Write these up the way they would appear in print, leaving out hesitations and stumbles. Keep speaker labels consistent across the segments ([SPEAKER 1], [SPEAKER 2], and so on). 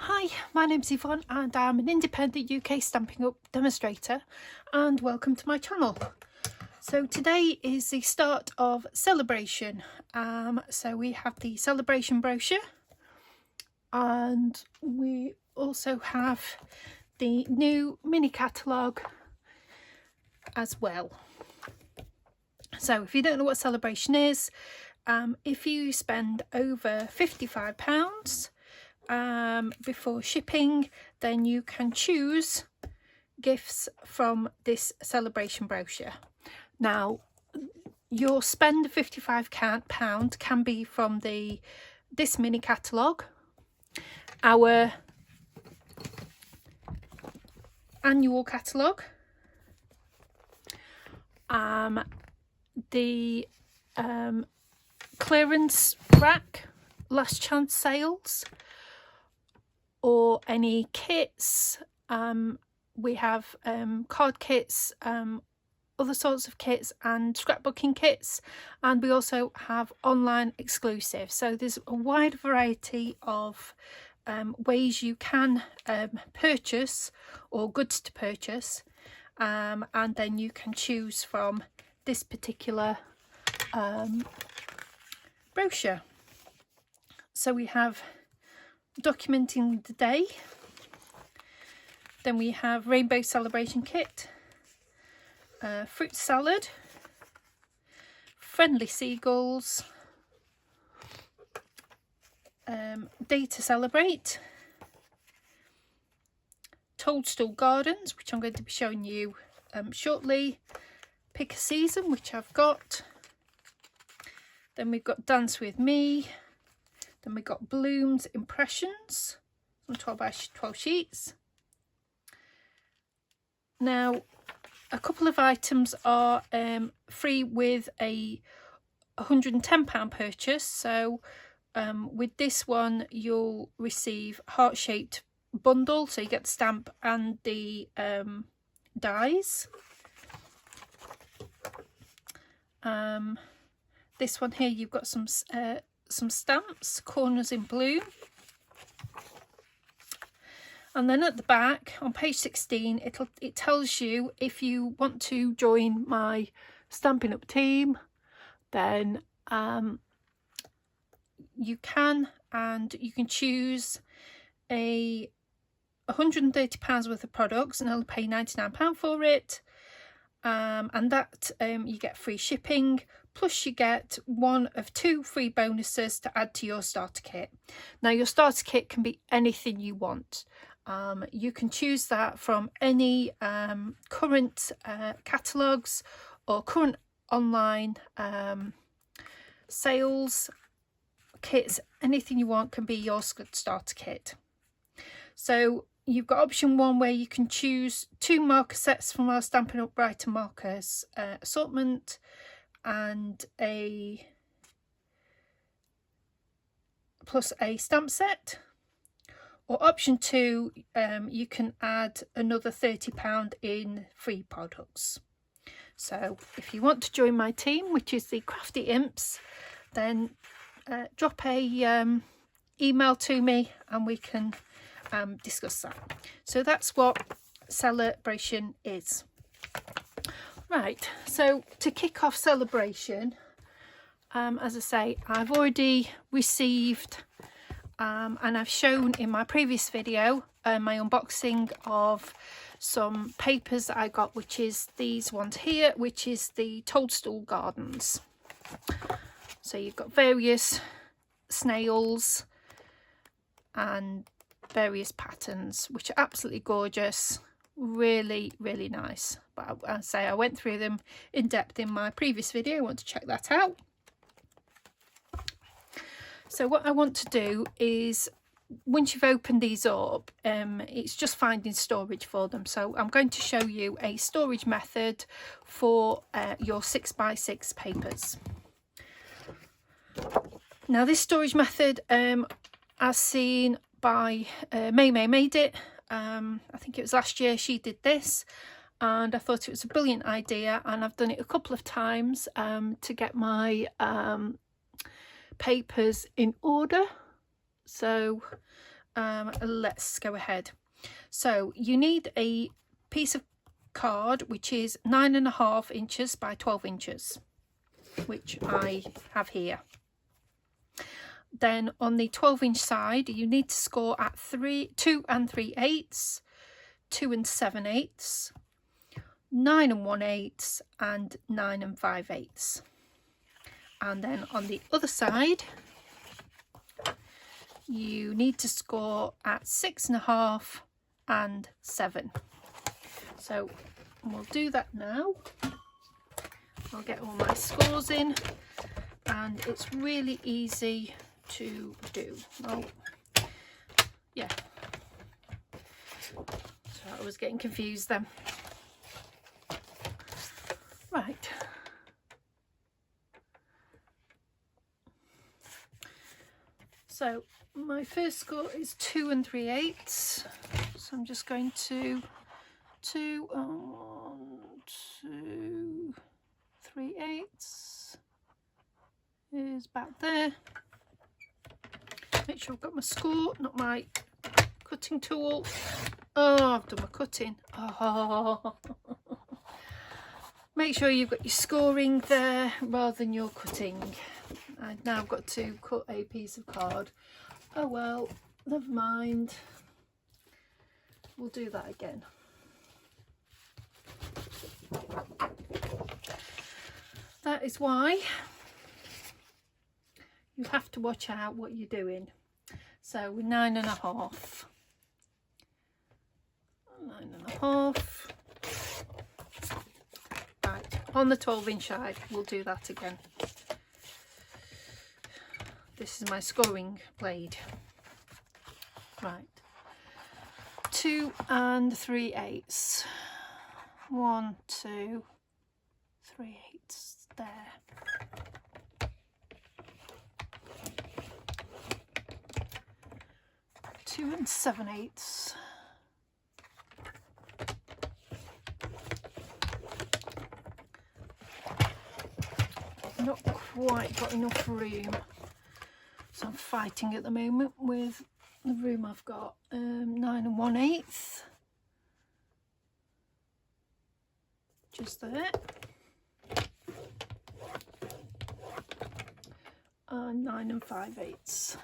[SPEAKER 1] Hi, my name's Yvonne and I'm an independent UK Stampin' Up demonstrator, and welcome to my channel. So today is the start of Sale-a-bration. So we have the Sale-a-bration brochure, and we also have the new mini catalogue as well. So if you don't know what Sale-a-bration is, if you spend over £55 before shipping, then you can choose gifts from this Sale-a-bration brochure. Now, your spend of £55 can be from this mini catalogue, our annual catalogue, the clearance rack last chance sales, or any kits. We have card kits, other sorts of kits and scrapbooking kits, and we also have online exclusives. So there's a wide variety of ways you can purchase, or goods to purchase, and then you can choose from this particular brochure. So we have documenting the day, then we have rainbow celebration kit, fruit salad, friendly seagulls, day to celebrate, toadstool gardens, which I'm going to be showing you shortly, pick a season, which I've got, then we've got dance with me, then we've got blooms impressions on 12 by 12 sheets. Now, a couple of items are free with a £110 purchase. So with this one, you'll receive heart-shaped bundle, so you get the stamp and the dies. This one here, you've got some stamps, corners in bloom. And then at the back on page 16, it tells you if you want to join my Stampin' Up team, then you can, and you can choose a £130 worth of products and only pay £99 for it, and that you get free shipping, plus you get one of 2 free bonuses to add to your starter kit. Now, your starter kit can be anything you want. You can choose that from any current catalogues or current online sales kits. Anything you want can be your starter kit. So you've got option 1, where you can choose 2 marker sets from our Stampin' Up Brighter markers assortment, and plus a stamp set. Or option 2, you can add another £30 in free products. So if you want to join my team, which is the Crafty Imps, then drop a email to me and we can discuss that. So that's what Sale-a-bration is. Right, so to kick off Sale-a-bration, as I say, I've already received and I've shown in my previous video my unboxing of some papers that I got, which is these ones here, which is the Toadstool Gardens. So you've got various snails and various patterns, which are absolutely gorgeous, really nice. But I say I went through them in depth in my previous video. I want to check that out. So what I want to do is, once you've opened these up, it's just finding storage for them. So I'm going to show you a storage method for your 6x6 papers. Now, this storage method, as seen by May Made It, I think it was last year she did this, and I thought it was a brilliant idea, and I've done it a couple of times to get my papers in order. So let's go ahead. So you need a piece of card which is 9.5 inches by 12 inches, which I have here. Then on the 12-inch side you need to score at 2 3/8, 2 7/8, 9 1/8 and 9 5/8. And then on the other side you need to score at 6.5 and 7. So we'll do that now. I'll get all my scores in, and it's really easy to do. Oh yeah, so I was getting confused then. Right, so my first score is 2 3/8, so I'm just going to 2 3/8 is about there. Make sure I've got my score, not my cutting tool. Oh, I've done my cutting. Oh. Make sure you've got your scoring there rather than your cutting. I've now got to cut a piece of card. Oh well, never mind. We'll do that again. That is why you have to watch out what you're doing. So we're 9.5. 9.5. Right, on the 12-inch side, we'll do that again. This is my scoring blade. Right, 2 3/8. 1 2 3/8 there. Two and 7/8. Not quite got enough room, so I'm fighting at the moment with the room I've got. 9 1/8, just there, and 9 5/8.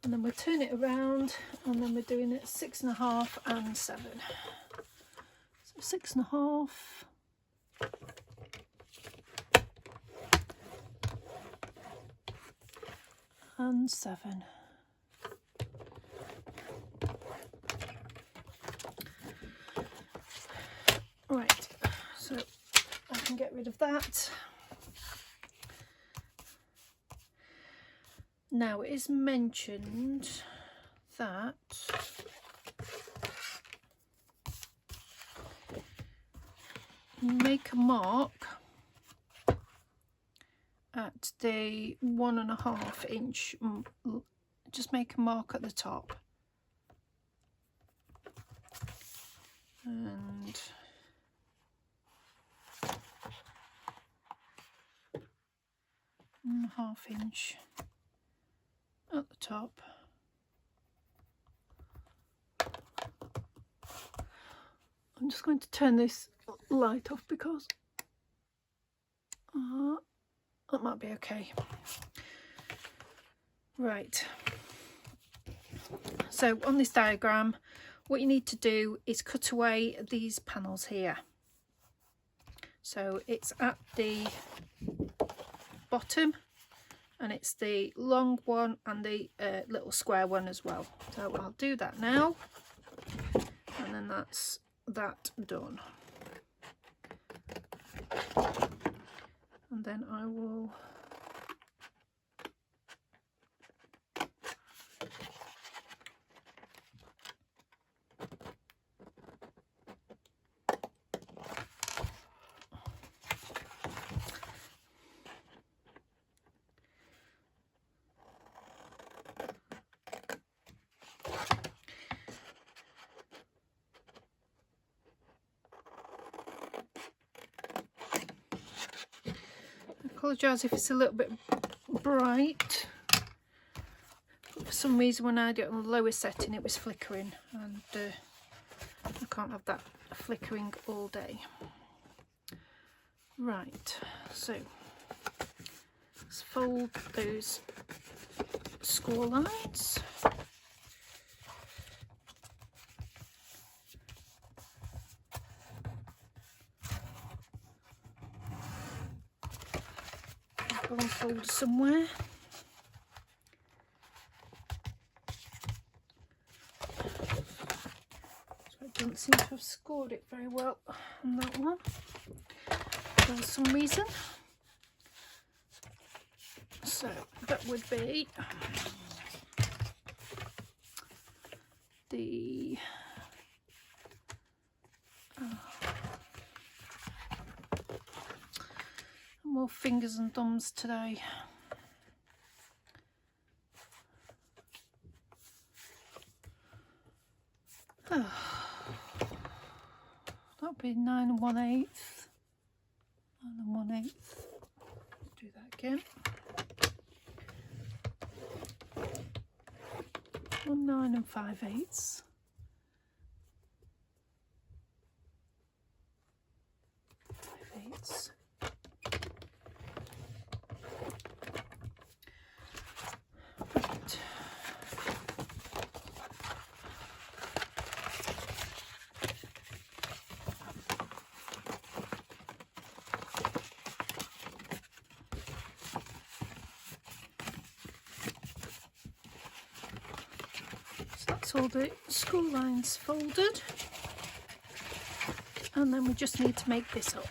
[SPEAKER 1] And then we turn it around, and then we're doing it 6.5 and 7. So 6.5 and 7. Right, so I can get rid of that. Now it is mentioned that make a mark at the 1.5 inch, just make a mark at the top, and half inch at the top. I'm just going to turn this light off because that might be okay. Right, so on this diagram what you need to do is cut away these panels here. So it's at the bottom, and it's the long one and the little square one as well. So I'll do that now, and then that's that done. And then I will apologise if it's a little bit bright. For some reason when I had it on the lower setting it was flickering, and I can't have that flickering all day. Right, so let's fold those score lines. Go and fold somewhere. So I don't seem to have scored it very well on that one for some reason. So that would be the more fingers and thumbs today. Oh, that'll be 9 1/8. 9 1/8. Do that again. 9 5/8. Right. So that's all the school lines folded, and then we just need to make this up.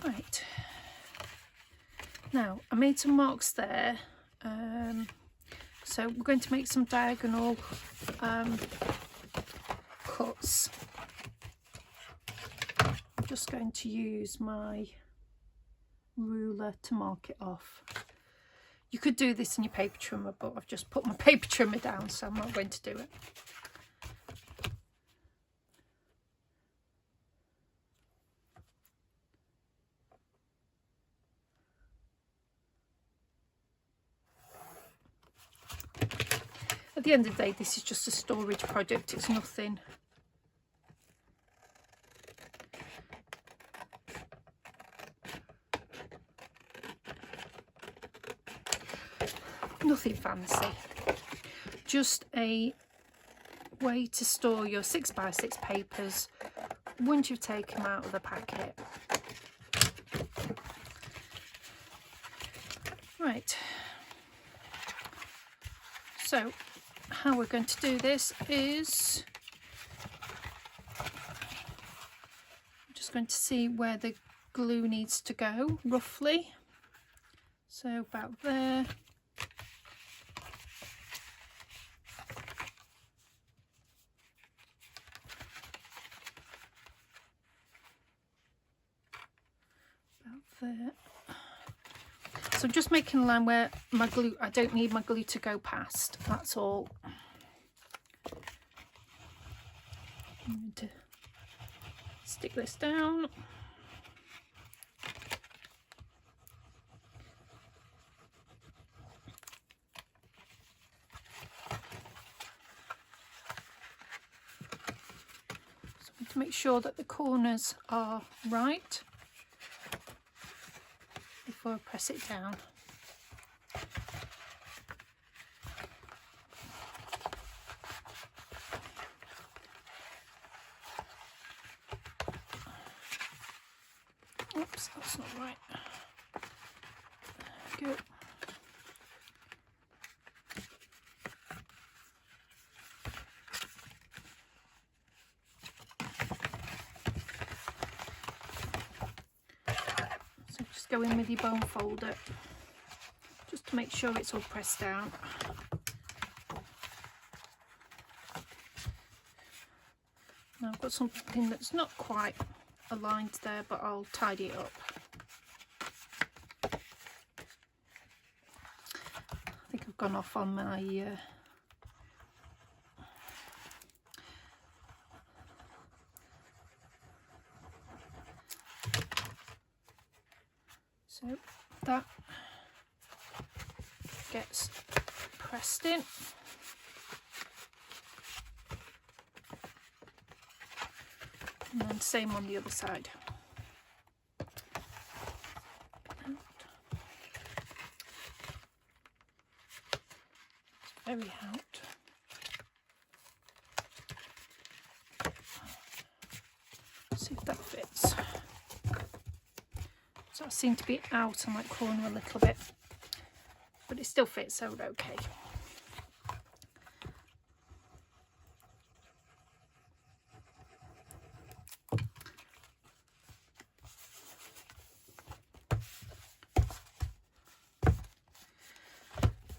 [SPEAKER 1] Right, now I made some marks there, so we're going to make some diagonal cuts. I'm just going to use my ruler to mark it off. You could do this in your paper trimmer, but I've just put my paper trimmer down, so I'm not going to do it. At the end of the day, this is just a storage project, it's nothing. Nothing fancy. Just a way to store your 6x6 papers once you've taken them out of the packet. Right. So how we're going to do this is I'm just going to see where the glue needs to go roughly. So about there. About there. So I'm just making a line where my glue, I don't need my glue to go past, that's all. I'm going to stick this down. So I'm going to make sure that the corners are right before I press it down. Oops, that's not right. There we go. So just go in with your bone folder just to make sure it's all pressed down. Now I've got something that's not quite aligned there, but I'll tidy it up. have gone off on my so that gets pressed in. And then same on the other side. Very out. See if that fits. So I seem to be out on that corner a little bit, but it still fits, so okay.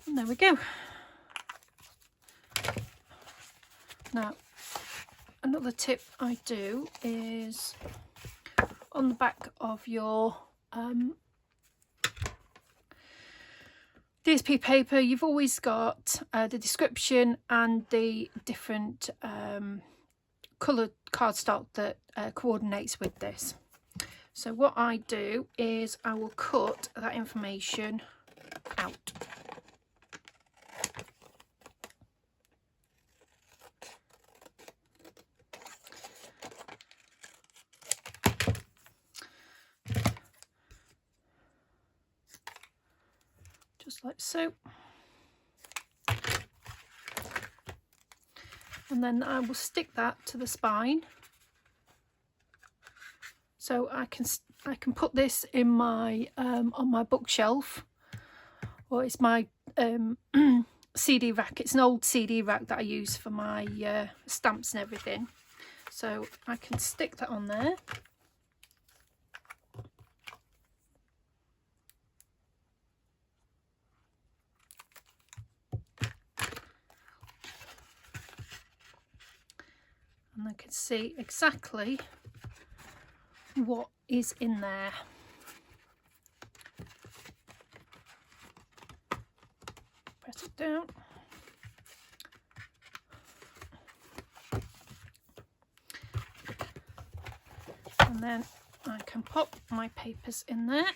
[SPEAKER 1] And there we go. Now, another tip I do is on the back of your DSP paper, you've always got the description and the different coloured cardstock that coordinates with this. So what I do is I will cut that information out. Just like so. And then I will stick that to the spine. So I can put this in my on my bookshelf, or it's my CD rack. It's an old CD rack that I use for my stamps and everything. So I can stick that on there. And I can see exactly what is in there. Press it down. And then I can pop my papers in there.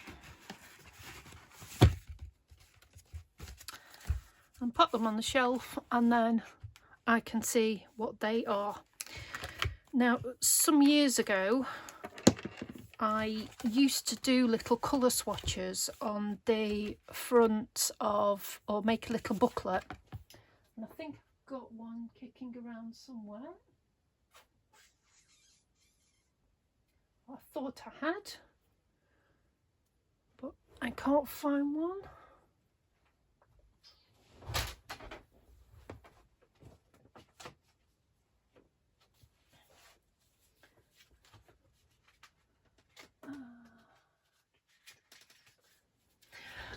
[SPEAKER 1] And pop them on the shelf, and then I can see what they are. Now, some years ago, I used to do little colour swatches on the front of, or make a little booklet. And I think I've got one kicking around somewhere. I thought I had, but I can't find one.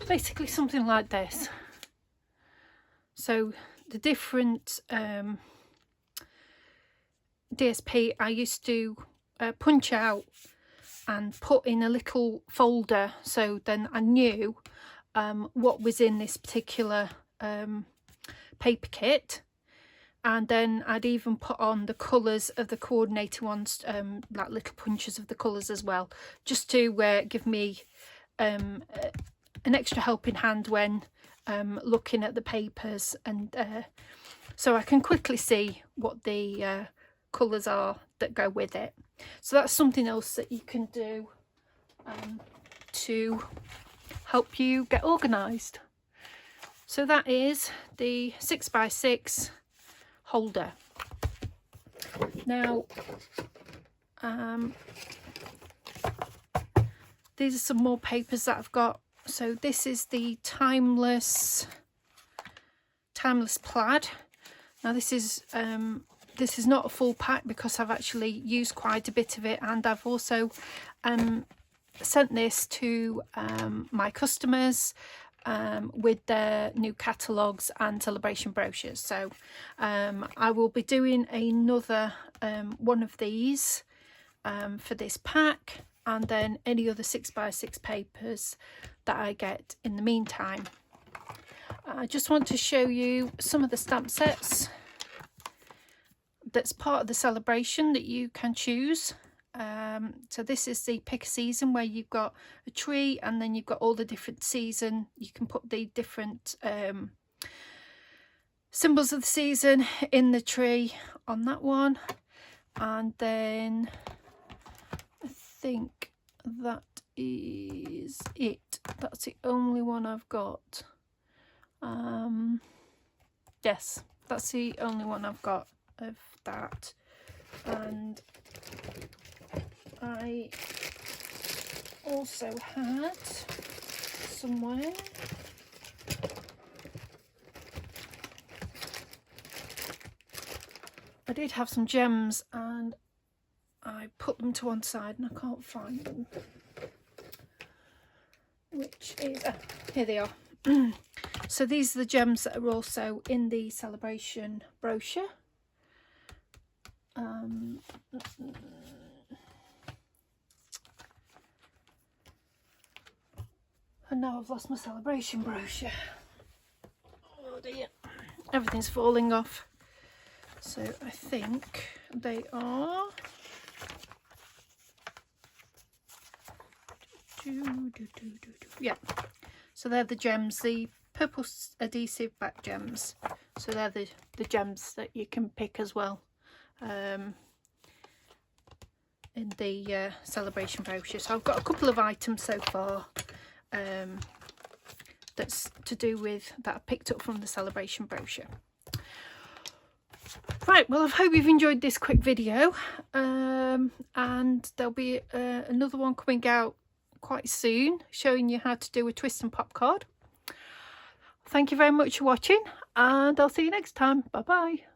[SPEAKER 1] Basically something like this. So the different DSP I used to punch out and put in a little folder, so then I knew what was in this particular paper kit. And then I'd even put on the colours of the coordinator ones, like little punches of the colours as well, just to give me an extra helping hand when looking at the papers, and so I can quickly see what the colours are that go with it. So that's something else that you can do to help you get organised. So that is the 6x6 holder. Now these are some more papers that I've got. So this is the timeless plaid. Now this is not a full pack because I've actually used quite a bit of it, and I've also sent this to my customers with their new catalogues and Sale-a-bration brochures. So I will be doing another one of these for this pack, and then any other 6x6 papers that I get in the meantime. I just want to show you some of the stamp sets that's part of the celebration that you can choose. So this is the pick a season, where you've got a tree and then you've got all the different season. You can put the different symbols of the season in the tree on that one. And then I think that is it. That's the only one I've got. Yes, that's the only one I've got of that. And I also had somewhere I did have some gems, and I put them to one side and I can't find them, which is here they are. So these are the gems that are also in the celebration brochure. And now I've lost my celebration brochure. Oh dear, everything's falling off. So I think they are yeah, so they're the gems, the purple adhesive back gems. So they're the gems that you can pick as well in the celebration brochure. So I've got a couple of items so far that's to do with that I picked up from the celebration brochure. Right, well, I hope you've enjoyed this quick video, and there'll be another one coming out quite soon showing you how to do a twist and pop card. Thank you very much for watching, and I'll see you next time. Bye bye.